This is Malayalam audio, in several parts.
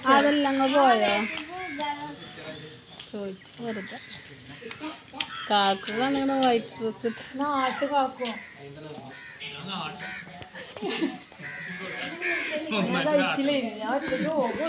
അതെല്ലാം പോയോ ചോദിച്ചു വെറുതെ കാക്കു കണ്ടിങ്ങനെ വൈറ്റ് ഡ്രസ് നാട്ട് കാക്കോ കഴിച്ചില്ലേ ഞാൻ ഒറ്റയ്ക്ക് പോകുള്ളൂ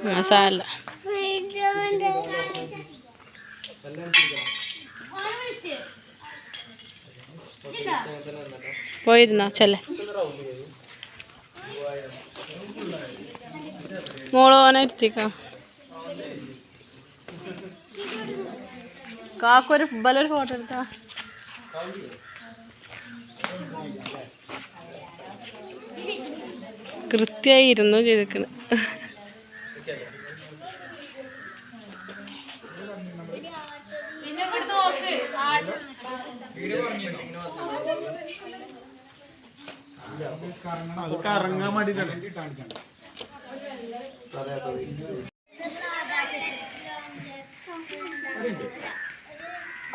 മസാല പോയിരുന്നോ ചെല്ലേ മോളോനെ ഇരുത്തിക്കാം കാക്കൊരു ബലൊരു ഫോട്ടോ എടുത്താ കൃത്യമായി ഇരുന്നു ചെയ്തിക്കണ് കറങ്ങാൻ വേണ്ടി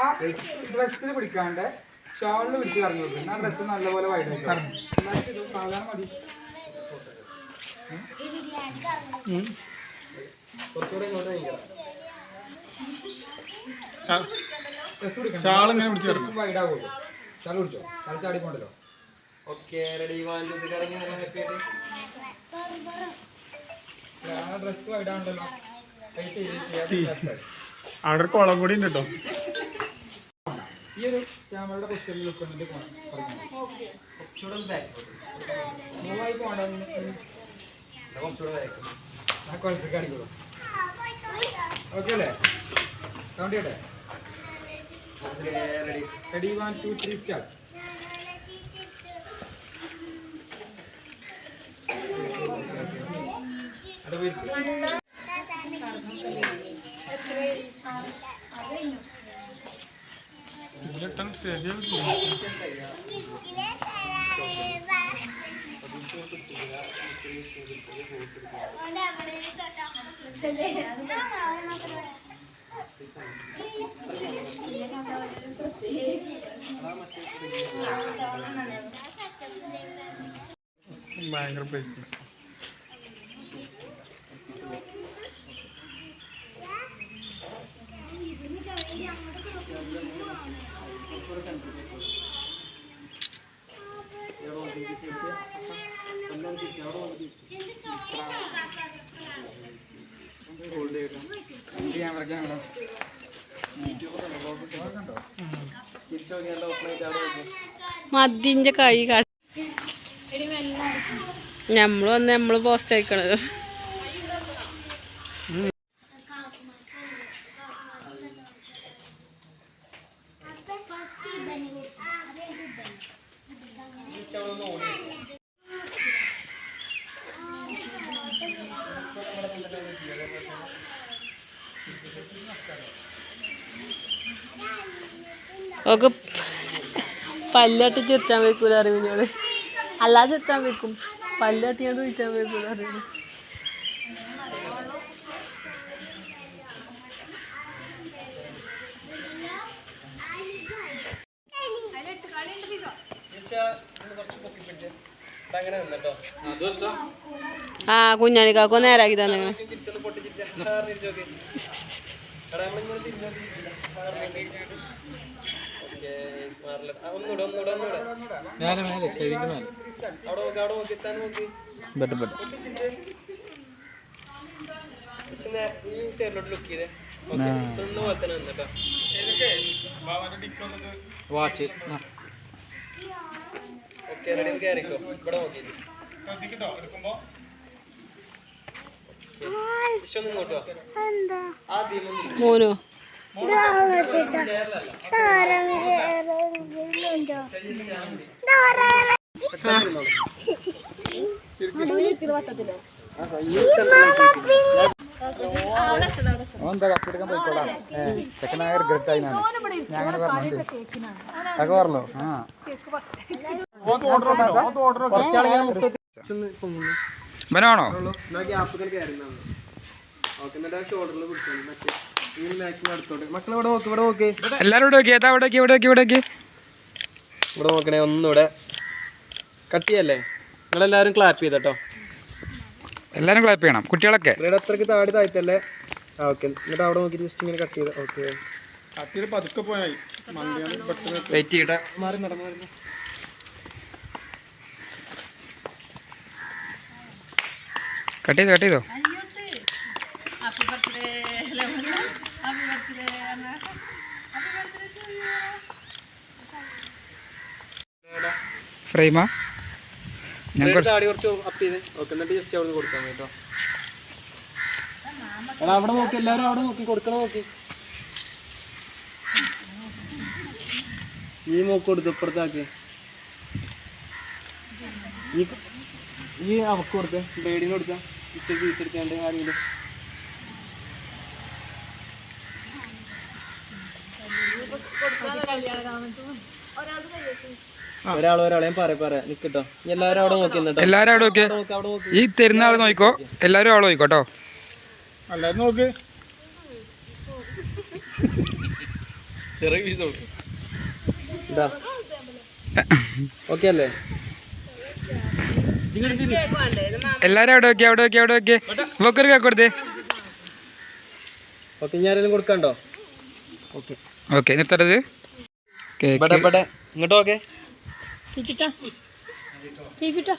ആ ഡ്രസ്സിൽ പിടിക്കാണ്ട് ഷോളിൽ പിടിച്ച് കറങ്ങി വെക്കും. എന്നാൽ ഡ്രസ്സ് നല്ലപോലെ വൈഡായിട്ട് സാധാരണ മതി. ഷാൾ ഇങ്ങനെ പിടിച്ച് വൈഡാവുള്ളൂ. ഷാൾ പിടിച്ചോ, ഷാൾ ചാടി പോണ്ടല്ലോ. Okay ready. ഡ്രസ് വൈഡാണല്ലോ. അവിടെ കുളം കൂടി ഉണ്ട് കേട്ടോ. ഈ ഒരു ക്യാമറയുടെ പൊസിഷനിൽ ലുക്ക് മൂവായി പോകണ്ട. കാണിക്കോളൂ. ഓക്കെ അല്ലേ? കൗണ്ട് ചെയ്യട്ടെ. Ready 1 2 3 start. ഭയങ്കര ബ്രൈറ്റ്നസ്. മതിന്റെ കൈ നമ്മള് വന്ന് നമ്മള് പോസ്റ്റ് അയക്കണത്. ഒക്കെ പല്ലാട്ടി ചിരിച്ചാൻ വെക്കൂല അറിവിനോട് അല്ലാതെ ചിരിച്ചാൻ വെക്കും പല്ലാട്ടി ഞാൻ ചോദിച്ചാൻ വെക്കൂല അറിയുന്നു ആ കുഞ്ഞാണിക്കാക്കോ നേരാക്കി തന്നെ വാച്ച് മോനോ എന്താ കപ്പെടുക്കാൻ പോയിക്കോളാം ചെക്കനായ റിഗ്രറ്റായി ഞാൻ അങ്ങനെ പറഞ്ഞു അതൊക്കെ പറഞ്ഞോ ബനാണോ എല്ലാരും ഇവിടെ നോക്കണേ ഒന്നുകൂടെ കട്ടിയല്ലേ നിങ്ങളെല്ലാരും ക്ലാപ്പ് ചെയ്തോ എല്ലാരും ക്ലാപ്പ് ചെയ്യണം കുട്ടികളൊക്കെ ഇവിടെ അത്രക്ക് താടി താഴ്ത്തല്ലേ ആ ഓക്കെ എന്നിട്ട് അവിടെ നോക്കി ജസ്റ്റ് ഇങ്ങനെ കട്ട് ചെയ്ത ഓക്കെ കട്ടിയുടെ പതുക്കെ പോയായി വെയിറ്റ് ചെയ്യട്ടെ മാറി നടന്നു കട്ട് ചെയ്തോ ഫ്രെയിമാ താടി കുറച്ച് അപ്പ് ചെയ്ത് ഓക്കെ എന്നിട്ട് ജസ്റ്റ് അവിടെ കൊടുക്കാൻ കേട്ടോ എടാ അവിടെ നോക്കി എല്ലാവരും അവിടെ നോക്കി കൊടുക്കണം നോക്കി ഈ മൂക്ക് കൊടുത്തു ഇപ്പുറത്താക്കി ഈ അവക്ക് കൊടുത്തേ ബ്ലേഡിന് കൊടുത്ത ജസ്റ്റ് പീസ് എടുക്കാണ്ട് ആരെങ്കിലും ഒരാളെ പറയാ നിക്കട്ടോ എല്ലാരും അവിടെ നോക്കി എല്ലാരും അവിടെ നോക്കി ഈ തരുന്ന ആള് നോക്കിക്കോ എല്ലാരും അവിടെ നോക്കിക്കോട്ടോ എല്ലാരും നോക്ക് ചെറിയ പീസ് നോക്ക് ഓക്കെ അല്ലേ എല്ലാരും അവിടെ നോക്കി ഇവക്കൊരു കേക്ക് കൊടുത്തേ ഓക്കെ ഞാനെല്ലാം കൊടുക്കണ്ടോ ഓക്കെ ഓക്കെ നിർത്തരുത് ഇങ്ങോട്ടോ ഓക്കെ ചേച്ചിട്ടാ